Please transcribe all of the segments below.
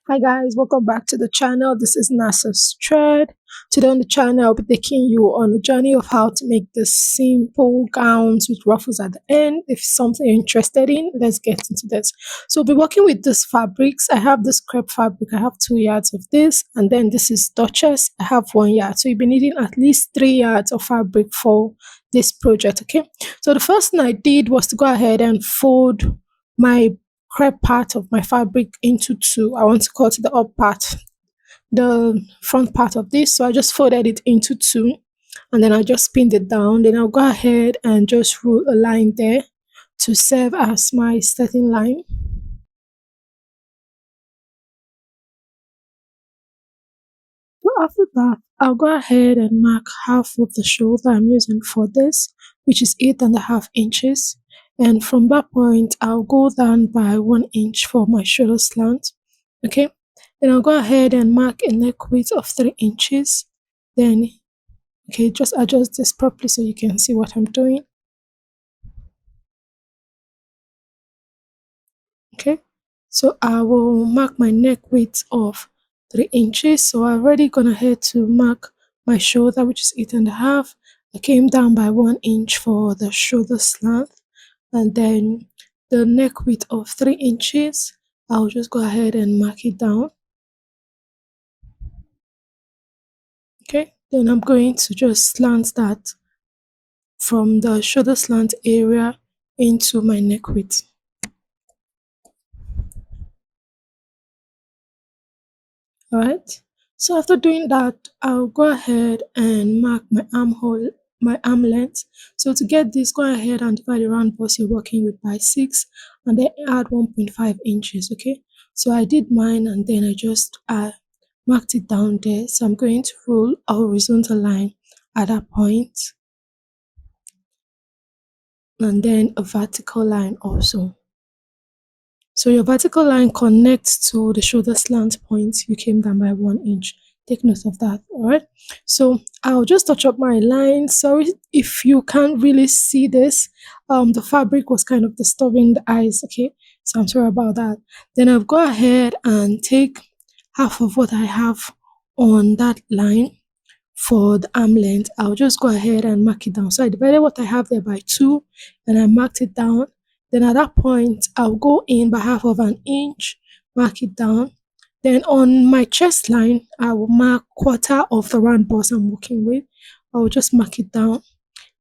Hi guys, welcome back to the channel. This is NASA's Thread. Today on the channel, I'll be taking you on a journey of how to make the simple gowns with ruffles at the end. If it's something you're interested in, let's get into this. So I'll be working with these fabrics. I have this crepe fabric. I have 2 yards of this, and then this is Duchess. I have 1 yard. So you'll be needing at least 3 yards of fabric for this project. Okay. So the first thing I did was to go ahead and fold my crepe part of my fabric into two. I want to cut the up part, the front part of this. So I just folded it into two and then I just pinned it down. Then I'll go ahead and just rule a line there to serve as my starting line. So after that, I'll go ahead and mark half of the shoulder I'm using for this, which is 8.5 inches. And from that point, I'll go down by 1 inch for my shoulder slant. Okay. Then I'll go ahead and mark a neck width of 3 inches. Then, okay, just adjust this properly so you can see what I'm doing. Okay. So I will mark my neck width of 3 inches. So I've already gone ahead to mark my shoulder, which is 8.5. I came down by 1 inch for the shoulder slant, and then the neck width of 3 inches. I'll just go ahead and mark it down. Okay, then I'm going to just slant that from the shoulder slant area into my neck width. Alright, so after doing that, I'll go ahead and mark my armhole, my arm length. So to get this, go ahead and divide the round bust you're working with by 6 and then add 1.5 inches. Okay, so I did mine and then I just marked it down there. So I'm going to rule a horizontal line at that point and then a vertical line also. So your vertical line connects to the shoulder slant point you came down by 1 inch. Take note of that. All right. So I'll just touch up my line. Sorry if you can't really see this. The fabric was kind of disturbing the eyes. Okay. So I'm sorry about that. Then I'll go ahead and take half of what I have on that line for the arm length. I'll just go ahead and mark it down. So I divided what I have there by 2 and I marked it down. Then at that point, I'll go in by half of an inch, mark it down. Then on my chest line, I will mark quarter of the round bust I'm working with. I'll just mark it down.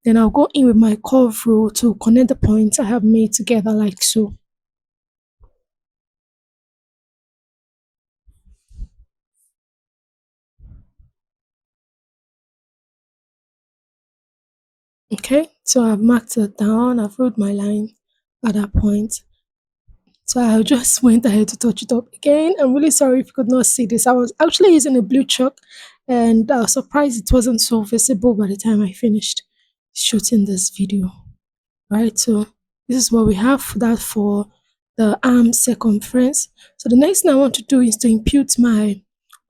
Then I'll go in with my curve rule to connect the points I have made together like so. Okay, so I've marked it down, I've ruled my line at that point. So I just went ahead to touch it up again. I'm really sorry if you could not see this. I was actually using a blue chalk and I was surprised it wasn't so visible by the time I finished shooting this video. Right, so this is what we have for that for the arm circumference. So the next thing I want to do is to impute my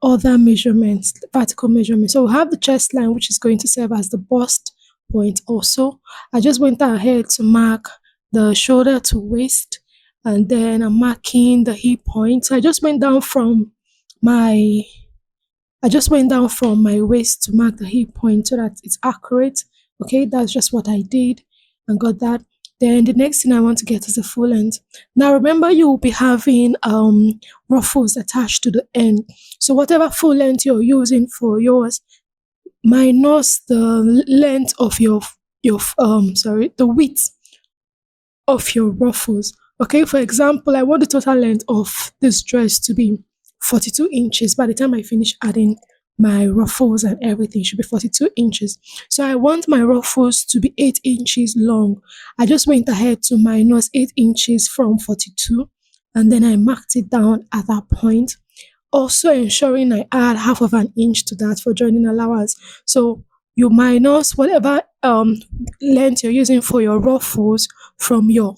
other measurements, vertical measurements. So we have the chest line, which is going to serve as the bust point also. I just went ahead to mark the shoulder to waist and then I'm marking the hip point. So my I just went down from my waist to mark the hip point so that it's accurate. Okay, that's just what I did and got that. Then the next thing I want to get is the full length. Now remember you will be having ruffles attached to the end. So whatever full length you're using for yours, minus the length of the width of your ruffles. Okay, for example, I want the total length of this dress to be 42 inches. By the time I finish adding my ruffles and everything, it should be 42 inches. So I want my ruffles to be 8 inches long. I just went ahead to minus 8 inches from 42 and then I marked it down at that point. Also ensuring I add half of an inch to that for joining allowance. So you minus whatever length you're using for your ruffles from your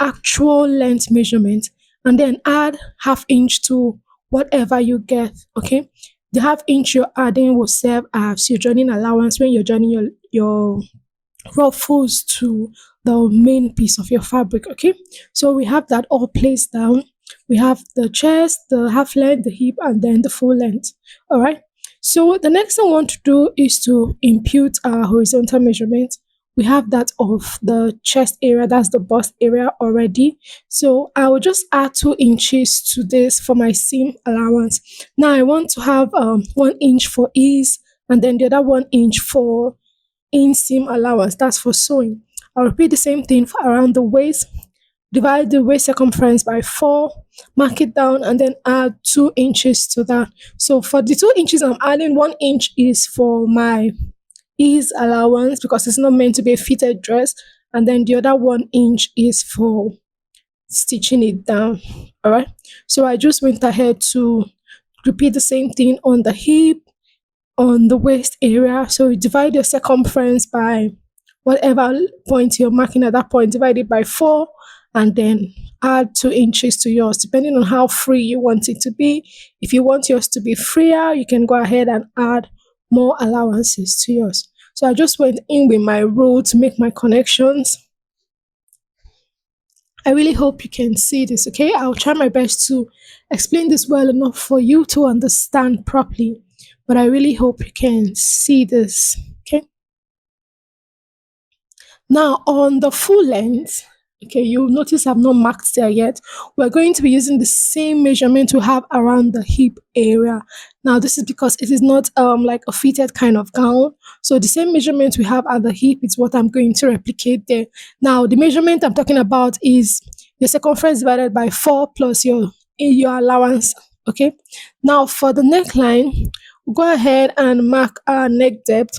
actual length measurement and then add half inch to whatever you get. Okay, the half inch you're adding will serve as your joining allowance when you're joining your ruffles to the main piece of your fabric. Okay, so we have that all placed down. We have the chest, the half length, the hip, and then the full length. All right. So the next thing I want to do is to impute our horizontal measurement. We have that of the chest area, that's the bust area already. So I will just add 2 inches to this for my seam allowance. Now I want to have 1 inch for ease, and then the other 1 inch for inseam allowance. That's for sewing. I'll repeat the same thing for around the waist. Divide the waist circumference by 4, mark it down, and then add 2 inches to that. So for the 2 inches, I'm adding 1 inch is for my ease allowance because it's not meant to be a fitted dress, and then the other 1 inch is for stitching it down. All right. So I just went ahead to repeat the same thing on the hip, on the waist area. So you divide your circumference by whatever point you're marking at that point, divide it by 4, and then add 2 inches to yours, depending on how free you want it to be. If you want yours to be freer, you can go ahead and add more allowances to yours. So I just went in with my rule to make my connections. I really hope you can see this, okay? I'll try my best to explain this well enough for you to understand properly, but I really hope you can see this, okay? Now, on the full length, okay, you'll notice I've not marked there yet. We're going to be using the same measurement we have around the hip area. Now, this is because it is not like a fitted kind of gown. So the same measurement we have at the hip is what I'm going to replicate there. Now, the measurement I'm talking about is your circumference divided by 4 plus your allowance, okay? Now, for the neckline, go ahead and mark our neck depth.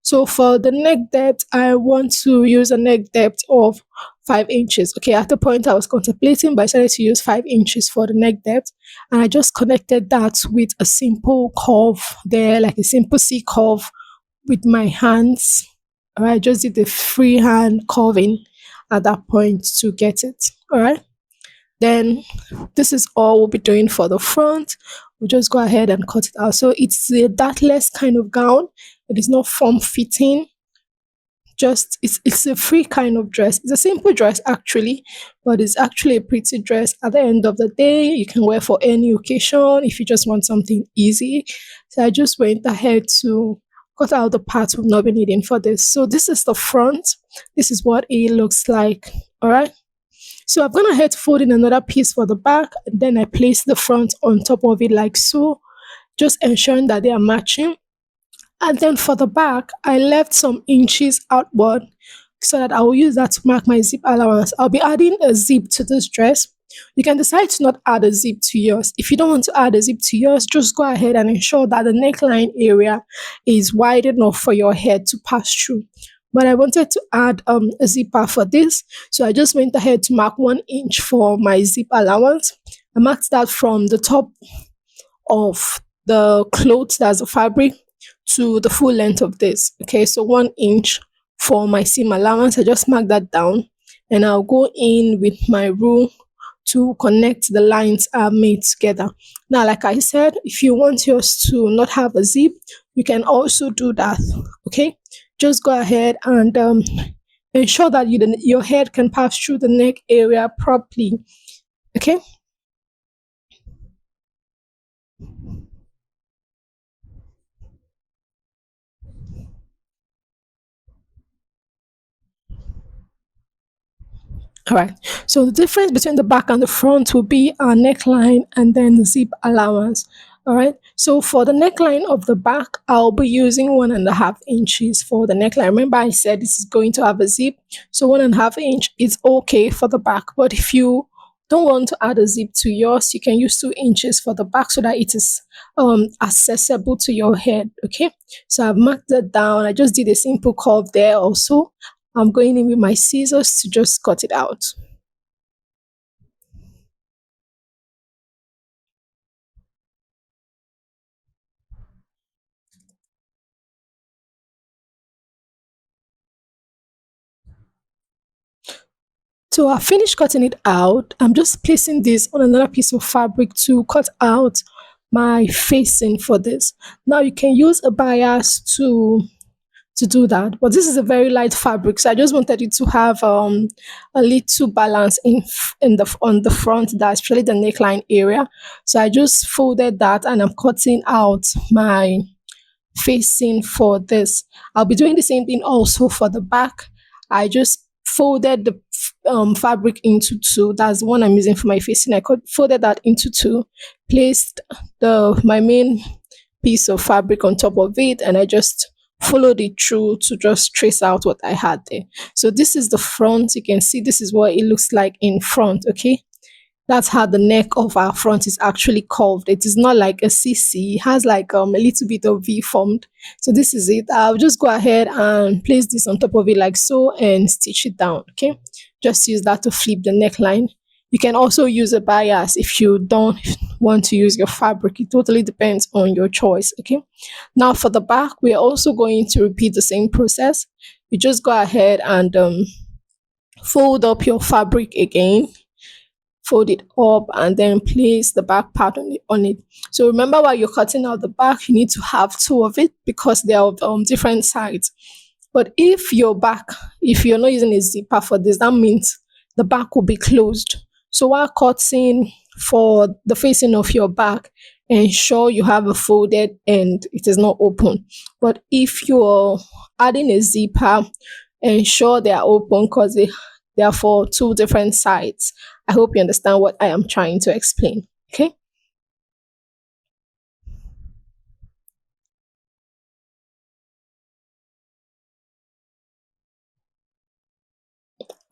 So for the neck depth, I want to use a neck depth of 5 inches. Okay, at the point I was contemplating, but I decided to use 5 inches for the neck depth. And I just connected that with a simple curve there, like a simple C curve with my hands. All right, I just did the freehand curving at that point to get it. All right. Then this is all we'll be doing for the front. We'll just go ahead and cut it out. So it's a dartless kind of gown. It is not form fitting. Just it's a free kind of dress. It's a simple dress actually, but it's actually a pretty dress. At the end of the day, you can wear for any occasion if you just want something easy. So I just went ahead to cut out the parts we've not been needing for this. So this is the front. This is what it looks like. All right. So I've gone ahead to fold in another piece for the back, and then I place the front on top of it like so, just ensuring that they are matching. And then for the back, I left some inches outward so that I will use that to mark my zip allowance. I'll be adding a zip to this dress. You can decide to not add a zip to yours. If you don't want to add a zip to yours, just go ahead and ensure that the neckline area is wide enough for your head to pass through. But I wanted to add a zipper for this, so I just went ahead to mark 1 inch for my zip allowance. I marked that from the top of the clothes, that's the fabric, to the full length of this. Okay, so 1 inch for my seam allowance. I just mark that down, and I'll go in with my rule to connect the lines I've made together. Now, like I said, if you want yours to not have a zip, you can also do that. Okay, just go ahead and ensure that your head can pass through the neck area properly. Okay. All right. So the difference between the back and the front will be our neckline and then the zip allowance. All right. So for the neckline of the back, I'll be using 1.5 inches for the neckline. Remember, I said this is going to have a zip. So 1.5 inch is okay for the back. But if you don't want to add a zip to yours, you can use 2 inches for the back so that it is accessible to your head. Okay. So I've marked that down. I just did a simple curve there also. I'm going in with my scissors to just cut it out. So I finished cutting it out. I'm just placing this on another piece of fabric to cut out my facing for this. Now you can use a bias to do that. But this is a very light fabric, so I just wanted it to have a little balance in the on the front, that especially the neckline area. So I just folded that, and I'm cutting out my facing for this. I'll be doing the same thing also for the back. I just folded the fabric into two. That's the one I'm using for my facing. I could folded that into two, placed the my main piece of fabric on top of it, and I just followed it through to just trace out what I had there. So this is the front. You can see this is what it looks like in front. Okay, that's how the neck of our front is actually curved. It is not like a CC. It has like a little bit of V formed. So this is it. I'll just go ahead and place this on top of it like so and stitch it down. Okay, just use that to flip the neckline. You can also use a bias if you don't want to use your fabric. It totally depends on your choice. Okay, now for the back, we're also going to repeat the same process. You just go ahead and fold up your fabric again, fold it up, and then place the back part on it. So remember, while you're cutting out the back, you need to have two of it because they are of different sides. But if if you're not using a zipper for this, that means the back will be closed. So while cutting for the facing of your back, ensure you have a folded end, it is not open. But if you're adding a zipper, ensure they are open because they are for two different sides. I hope you understand what I am trying to explain. Okay.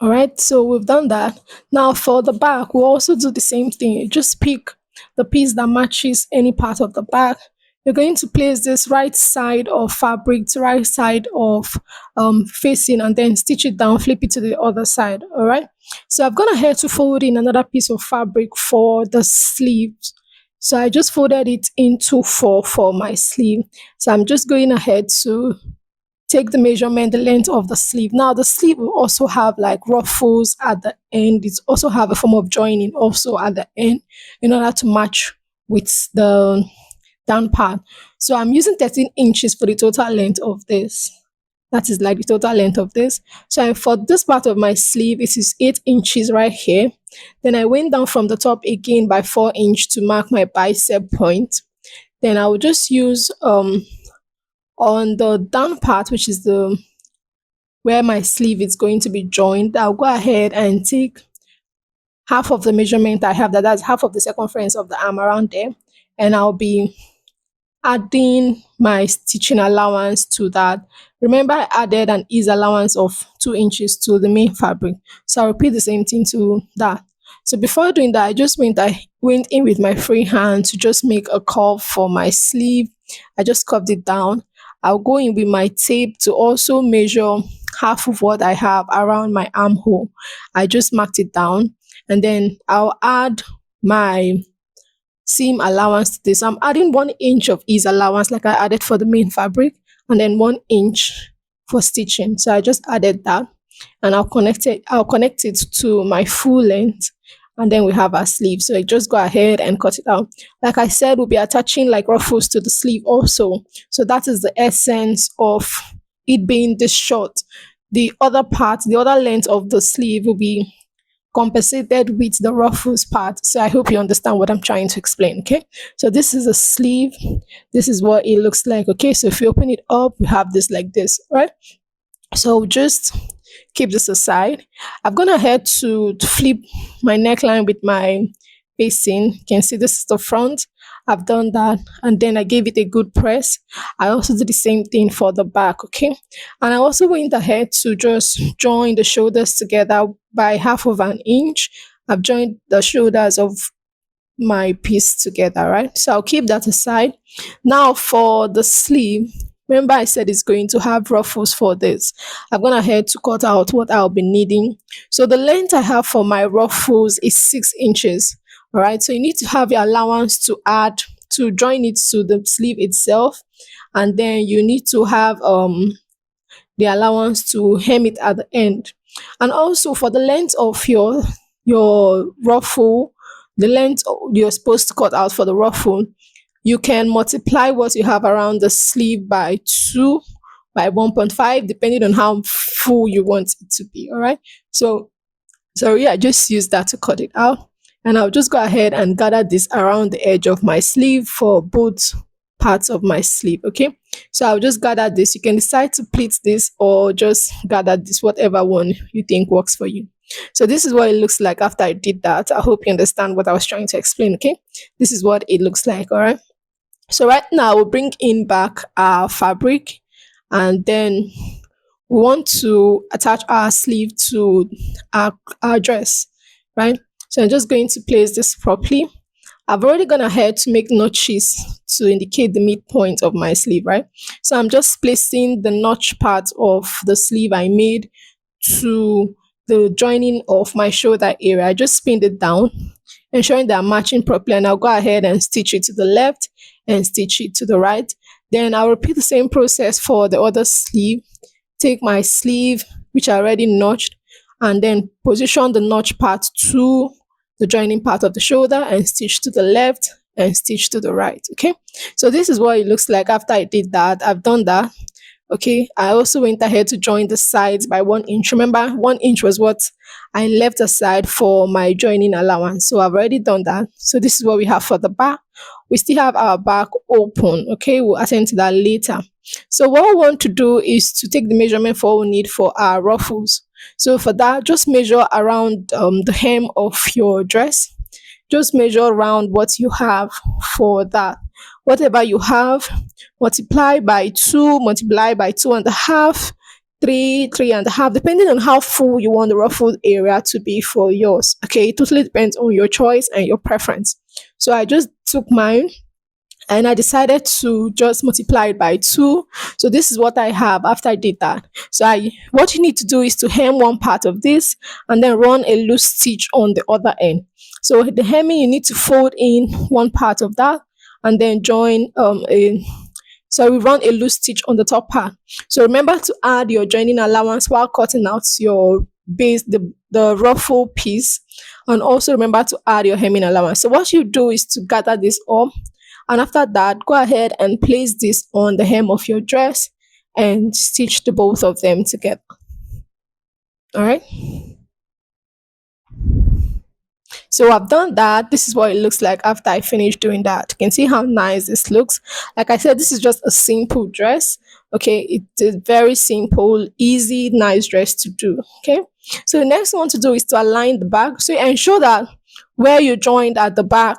All right. So we've done that. Now for the back, we'll also do the same thing. You just pick the piece that matches any part of the back. You're going to place this right side of fabric to right side of facing, and then stitch it down, flip it to the other side. All right. So I've gone ahead to fold in another piece of fabric for the sleeves. So I just folded it into four for my sleeve. So I'm just going ahead to take the measurement, the length of the sleeve. Now the sleeve will also have like ruffles at the end. It also have a form of joining also at the end in order to match with the down part. So I'm using 13 inches for the total length of this. That is like the total length of this. So for this part of my sleeve, it is 8 inches right here. Then I went down from the top again by 4 inch to mark my bicep point. Then I will just use on the down part, which is the where my sleeve is going to be joined, I'll go ahead and take half of the measurement I have, that's half of the circumference of the arm around there, and I'll be adding my stitching allowance to that. Remember, I added an ease allowance of 2 inches to the main fabric, so I'll repeat the same thing to that. So before doing that, I went in with my free hand to just make a curve for my sleeve. I just curved it down. I'll go in with my tape to also measure half of what I have around my armhole. I just marked it down, and then I'll add my seam allowance to this. I'm adding 1 inch of ease allowance like I added for the main fabric, and then 1 inch for stitching. So I just added that, and I'll connect it to my full length, and then we have our sleeve. So I just go ahead and cut it out. Like I said, we'll be attaching like ruffles to the sleeve also. So that is the essence of it being this short. The other part, the other length of the sleeve will be compensated with the ruffles part. So I hope you understand what I'm trying to explain. Okay, so this is a sleeve. This is what it looks like. Okay, so if you open it up, we have this like this, right? So just keep this aside. I've gone ahead to flip my neckline with my facing. You can see this is the front. I've done that, and then I gave it a good press. I also did the same thing for the back. Okay, and I also went ahead to just join the shoulders together by half of an inch. I've joined the shoulders of my piece together, right? So I'll keep that aside. Now for the sleeve, remember I said it's going to have ruffles for this. I've gone ahead to cut out what I'll be needing. So the length I have for my ruffles is 6 inches. All right, so you need to have your allowance to add to join it to the sleeve itself, and then you need to have the allowance to hem it at the end. And also for the length of your ruffle, the length you're supposed to cut out for the ruffle, you can multiply what you have around the sleeve by 2, by 1.5, depending on how full you want it to be. All right. So yeah, just use that to cut it out. And I'll just go ahead and gather this around the edge of my sleeve for both parts of my sleeve. Okay. So I'll just gather this. You can decide to pleat this or just gather this, whatever one you think works for you. So this is what it looks like after I did that. I hope you understand what I was trying to explain. Okay. This is what it looks like. All right. So right now we'll bring in back our fabric, and then we want to attach our sleeve to our dress, right? So I'm just going to place this properly. I've already gone ahead to make notches to indicate the midpoint of my sleeve, right? So I'm just placing the notch part of the sleeve I made to the joining of my shoulder area. I just pinned it down, ensuring that I'm matching properly, and I'll go ahead and stitch it to the left and stitch it to the right. Then I'll repeat the same process for the other sleeve. Take my sleeve, which I already notched, and then position the notch part to the joining part of the shoulder and stitch to the left and stitch to the right. Okay, so this is what it looks like after I did that. I've done that. Okay, I also went ahead to join the sides by 1 inch. Remember, 1 inch was what I left aside for my joining allowance. So I've already done that. So this is what we have for the back. We still have our back open. Okay, we'll attend to that later. So what we want to do is to take the measurement for what we need for our ruffles. So for that, just measure around the hem of your dress. Just measure around what you have for that. Whatever you have, multiply by 2, multiply by 2.5, 3, 3.5, depending on how full you want the ruffled area to be for yours. Okay, it totally depends on your choice and your preference. So I just took mine and I decided to just multiply it by 2. So this is what I have after I did that. So what you need to do is to hem one part of this and then run a loose stitch on the other end. So the hemming, you need to fold in one part of that and then join so we run a loose stitch on the top part. So remember to add your joining allowance while cutting out your base, the ruffle piece, and also remember to add your hemming allowance. So what you do is to gather this up, and after that, go ahead and place this on the hem of your dress and stitch the both of them together. All right. So I've done that. This is what it looks like after I finish doing that. You can see how nice this looks. Like I said, this is just a simple dress. Okay, it's a very simple, easy, nice dress to do. Okay, so the next one to do is to align the back. So ensure that where you joined at the back,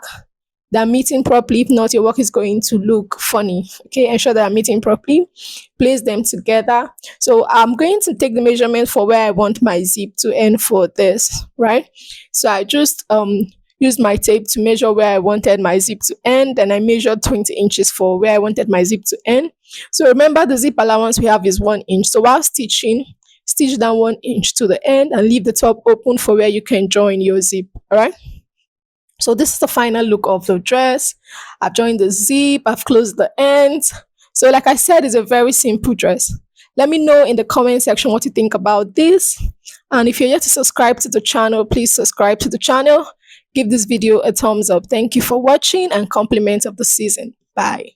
they're meeting properly. If not, your work is going to look funny. Okay, ensure that they're meeting properly. Place them together. So I'm going to take the measurement for where I want my zip to end for this, right? So I just used my tape to measure where I wanted my zip to end, and I measured 20 inches for where I wanted my zip to end. So remember, the zip allowance we have is 1 inch. So while stitching, stitch down 1 inch to the end and leave the top open for where you can join your zip. All right. So this is the final look of the dress. I've joined the zip, I've closed the ends. So like I said, it's a very simple dress. Let me know in the comment section what you think about this. And if you're yet to subscribe to the channel, please subscribe to the channel. Give this video a thumbs up. Thank you for watching, and compliments of the season. Bye.